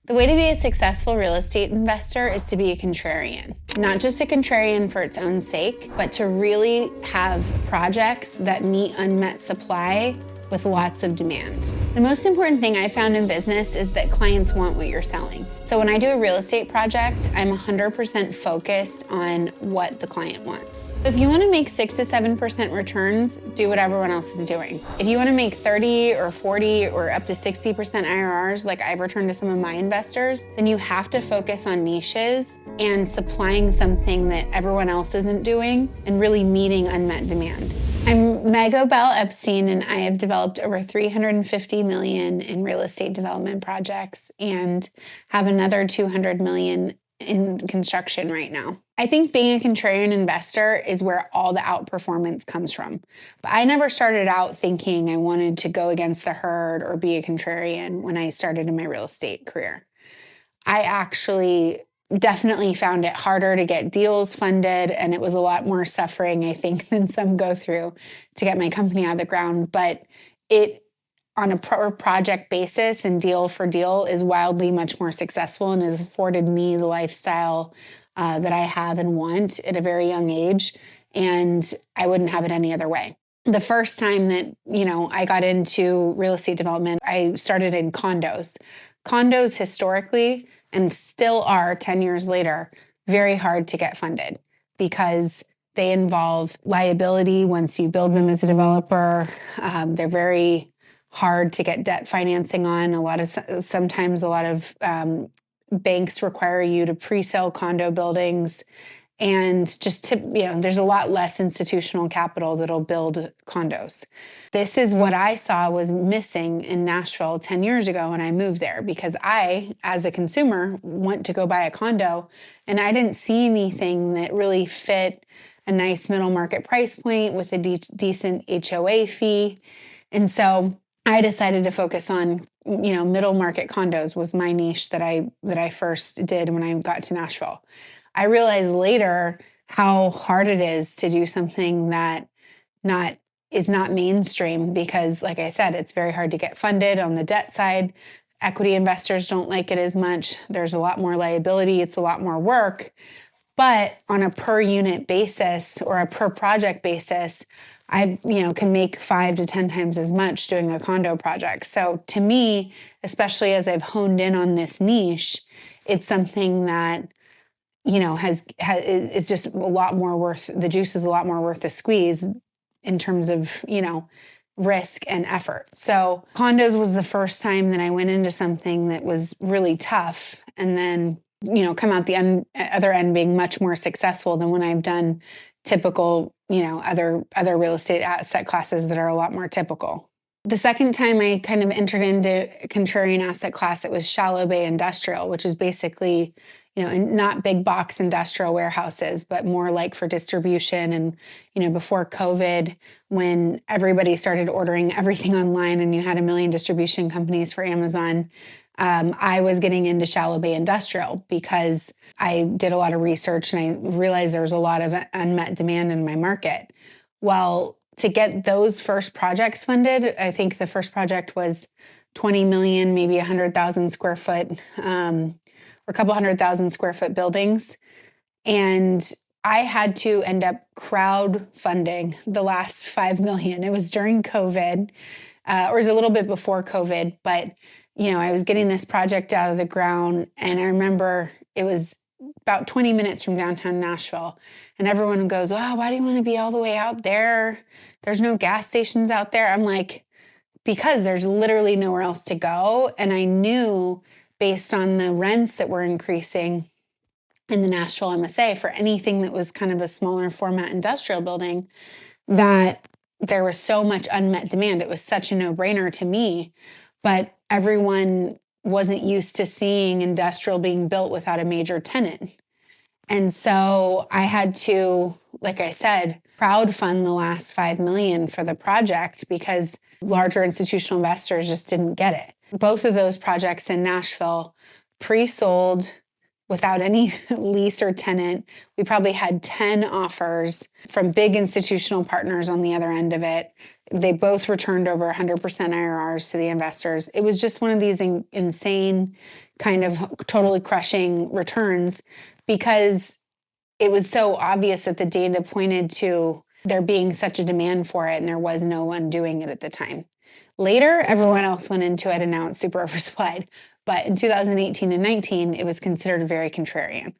The way to be a successful real estate investor is to be a contrarian. Not just a contrarian for its own sake, but to really have projects that meet unmet supply with lots of demand. The most important thing I found in business is that clients want what you're selling. So when I do a real estate project, I'm 100% focused on what the client wants. If you want to make 6 to 7% returns, do what everyone else is doing. If you want to make 30 or 40 or up to 60% IRRs, like I've returned to some of my investors, then you have to focus on niches and supplying something that everyone else isn't doing and really meeting unmet demand. I'm Meg Bell Epstein, and I have developed over $350 million in real estate development projects and have another $200 million in construction right now. I think being a contrarian investor is where all the outperformance comes from. But I never started out thinking I wanted to go against the herd or be a contrarian when I started in my real estate career. I actually definitely found it harder to get deals funded, and it was a lot more suffering, I think, than some go through to get my company out of the ground. But it, on a per project basis and deal for deal, is wildly much more successful and has afforded me the lifestyle that I have and want at a very young age, and I wouldn't have it any other way. The first time that, I got into real estate development, I started in condos. Condos historically, and still are 10 years later, very hard to get funded because they involve liability once you build them as a developer. They're very hard to get debt financing on. Sometimes a lot of banks require you to pre-sell condo buildings, and there's a lot less institutional capital that'll build condos. This is what I saw was missing in Nashville 10 years ago when I moved there, because I, as a consumer, went to go buy a condo, and I didn't see anything that really fit a nice middle market price point with a decent HOA fee. And so I decided to focus on, middle market condos was my niche that I first did when I got to Nashville. I realized later how hard it is to do something that is not mainstream because, like I said, it's very hard to get funded on the debt side. Equity investors don't like it as much. There's a lot more liability. It's a lot more work. But on a per unit basis or a per project basis, I can make 5 to 10 times as much doing a condo project. So to me, especially as I've honed in on this niche, it's something that is just a lot more worth, the juice is a lot more worth the squeeze in terms of, risk and effort. So condos was the first time that I went into something that was really tough, and then, come out the other end being much more successful than when I've done typical, other real estate asset classes that are a lot more typical. The second time I kind of entered into contrarian asset class, it was shallow bay industrial, which is basically, not big box industrial warehouses, but more like for distribution. And, before COVID, when everybody started ordering everything online and you had a million distribution companies for Amazon, I was getting into shallow bay industrial because I did a lot of research and I realized there was a lot of unmet demand in my market. Well, to get those first projects funded, I think the first project was 20 million, maybe 100,000 square foot, or a couple 100,000 square foot buildings. And I had to end up crowdfunding the last 5 million. It was during COVID, or it was a little bit before COVID, but I was getting this project out of the ground, and I remember it was about 20 minutes from downtown Nashville, and everyone goes, "Oh, why do you want to be all the way out there? There's no gas stations out there." I'm like, because there's literally nowhere else to go. And I knew based on the rents that were increasing in the Nashville MSA for anything that was kind of a smaller format industrial building, that there was so much unmet demand. It was such a no-brainer to me, but everyone wasn't used to seeing industrial being built without a major tenant. And so I had to, like I said, crowdfund the last 5 million for the project because larger institutional investors just didn't get it. Both of those projects in Nashville pre-sold without any lease or tenant. We probably had 10 offers from big institutional partners on the other end of it. They both returned over 100% IRRs to the investors. It was just one of these insane kind of totally crushing returns because it was so obvious that the data pointed to there being such a demand for it and there was no one doing it at the time. Later, everyone else went into it and now it's super oversupplied. But in 2018 and 19, it was considered very contrarian.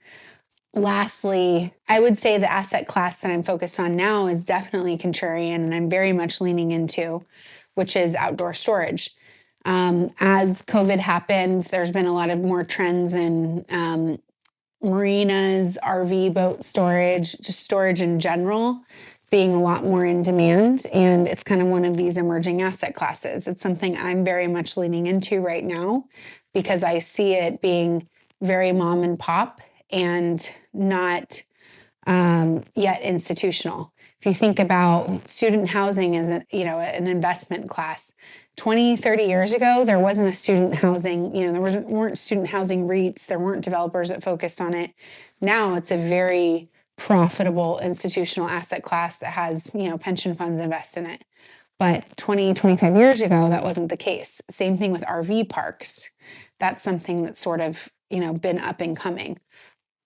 Lastly, I would say the asset class that I'm focused on now is definitely contrarian and I'm very much leaning into, which is outdoor storage. As COVID happened, there's been a lot of more trends in marinas, RV boat storage, just storage in general being a lot more in demand. And it's kind of one of these emerging asset classes. It's something I'm very much leaning into right now because I see it being very mom and pop and not yet institutional. If you think about student housing as an investment class, 20, 30 years ago, there wasn't a student housing, there weren't student housing REITs, there weren't developers that focused on it. Now it's a very profitable institutional asset class that has, pension funds invest in it. But 20, 25 years ago, that wasn't the case. Same thing with RV parks. That's something that's sort of, been up and coming.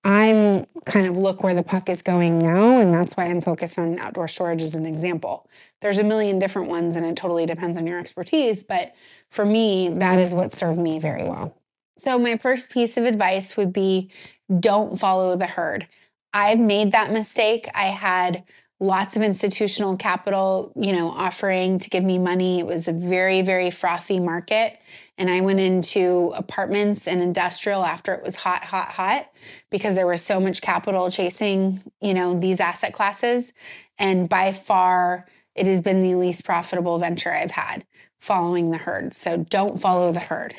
I'm kind of look where the puck is going now, and that's why I'm focused on outdoor storage as an example. There's a million different ones, and it totally depends on your expertise, but for me, that is what served me very well. So my first piece of advice would be don't follow the herd. I've made that mistake. I had lots of institutional capital, offering to give me money. It was a very, very frothy market. And I went into apartments and industrial after it was hot, because there was so much capital chasing, these asset classes. And by far, it has been the least profitable venture I've had following the herd. So don't follow the herd.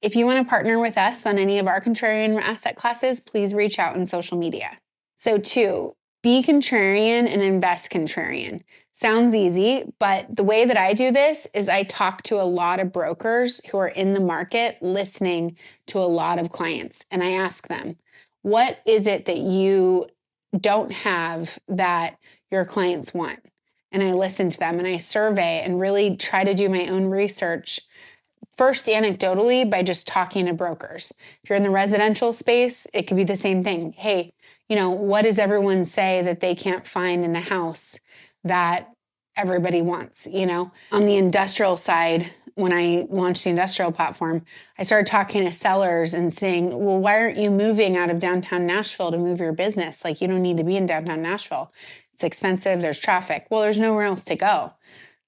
If you want to partner with us on any of our contrarian asset classes, please reach out on social media. So 2, be contrarian and invest contrarian. Sounds easy, but the way that I do this is I talk to a lot of brokers who are in the market listening to a lot of clients. And I ask them, what is it that you don't have that your clients want? And I listen to them and I survey and really try to do my own research. First, anecdotally, by just talking to brokers. If you're in the residential space, it could be the same thing. Hey, what does everyone say that they can't find in a house that everybody wants? On the industrial side, when I launched the industrial platform, I started talking to sellers and saying, well, why aren't you moving out of downtown Nashville to move your business? Like, you don't need to be in downtown Nashville. It's expensive. There's traffic. Well, there's nowhere else to go.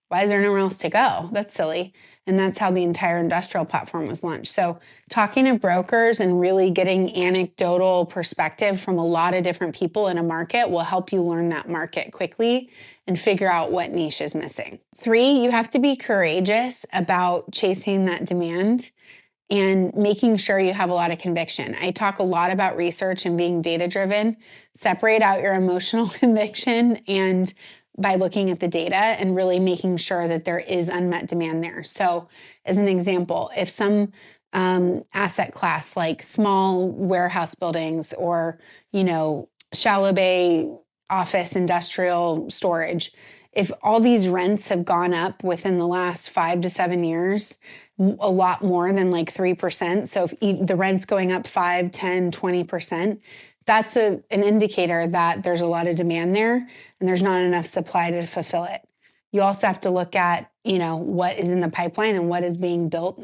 Why is there nowhere else to go? That's silly. And that's how the entire industrial platform was launched. So talking to brokers and really getting anecdotal perspective from a lot of different people in a market will help you learn that market quickly and figure out what niche is missing. 3, you have to be courageous about chasing that demand and making sure you have a lot of conviction. I talk a lot about research and being data-driven. Separate out your emotional conviction and by looking at the data and really making sure that there is unmet demand there. So as an example, if some asset class like small warehouse buildings or, shallow bay office industrial storage, if all these rents have gone up within the last 5 to 7 years, a lot more than like 3%. So if the rent's going up 5, 10, 20%, that's an indicator that there's a lot of demand there and there's not enough supply to fulfill it. You also have to look at, what is in the pipeline and what is being built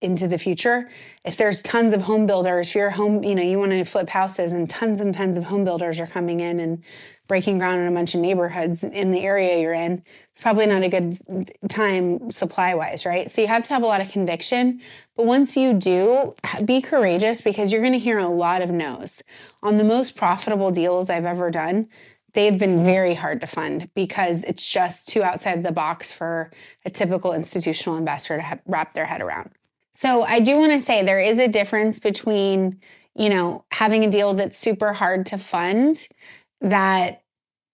into the future. If there's tons of home builders, if you're home, you want to flip houses and tons of home builders are coming in and breaking ground in a bunch of neighborhoods in the area you're in, it's probably not a good time supply-wise, right? So you have to have a lot of conviction. But once you do, be courageous because you're going to hear a lot of no's. On the most profitable deals I've ever done, they've been very hard to fund because it's just too outside the box for a typical institutional investor to wrap their head around. So I do want to say there is a difference between, having a deal that's super hard to fund that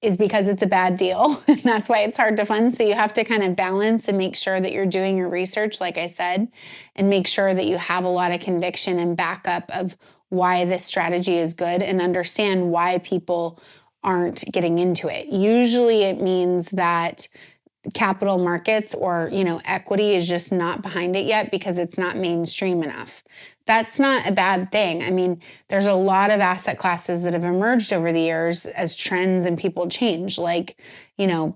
is because it's a bad deal. And that's why it's hard to fund. So you have to kind of balance and make sure that you're doing your research, like I said, and make sure that you have a lot of conviction and backup of why this strategy is good and understand why people aren't getting into it. Usually it means that capital markets or, equity is just not behind it yet because it's not mainstream enough. That's not a bad thing. I mean, there's a lot of asset classes that have emerged over the years as trends and people change, like,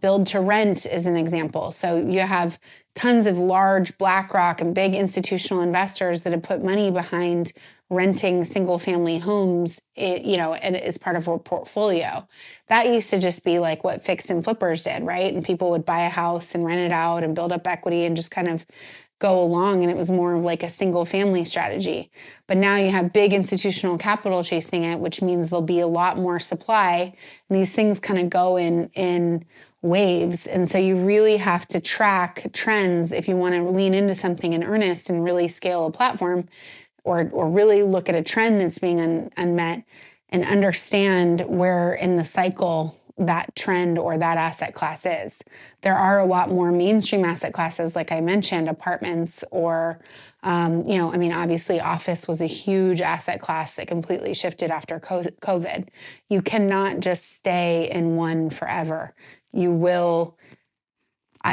build to rent is an example. So you have tons of large BlackRock and big institutional investors that have put money behind renting single family homes, and as part of a portfolio. That used to just be like what fix and flippers did, right? And people would buy a house and rent it out and build up equity and just kind of go along, and it was more of like a single family strategy. But now you have big institutional capital chasing it, which means there'll be a lot more supply, and these things kind of go in waves. And so you really have to track trends if you want to lean into something in earnest and really scale a platform, or really look at a trend that's being unmet and understand where in the cycle that trend or that asset class is. There are a lot more mainstream asset classes, like I mentioned, apartments or, obviously office was a huge asset class that completely shifted after COVID. You cannot just stay in one forever. You will,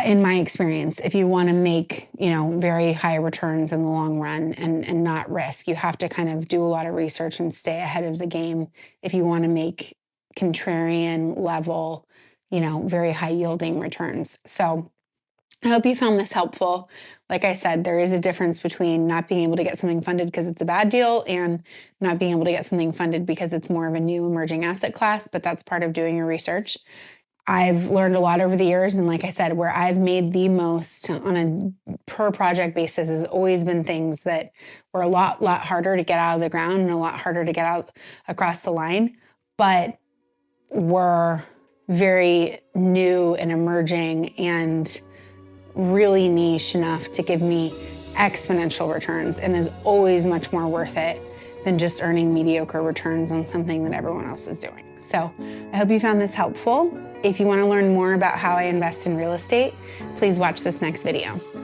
in my experience, if you want to make, very high returns in the long run and not risk, you have to kind of do a lot of research and stay ahead of the game if you want to make contrarian level, very high yielding returns. So I hope you found this helpful. Like I said, there is a difference between not being able to get something funded because it's a bad deal and not being able to get something funded because it's more of a new emerging asset class, but that's part of doing your research. I've learned a lot over the years, and like I said, where I've made the most on a per project basis has always been things that were a lot harder to get out of the ground and a lot harder to get out across the line, but were very new and emerging and really niche enough to give me exponential returns, and is always much more worth it than just earning mediocre returns on something that everyone else is doing. So I hope you found this helpful. If you want to learn more about how I invest in real estate, please watch this next video.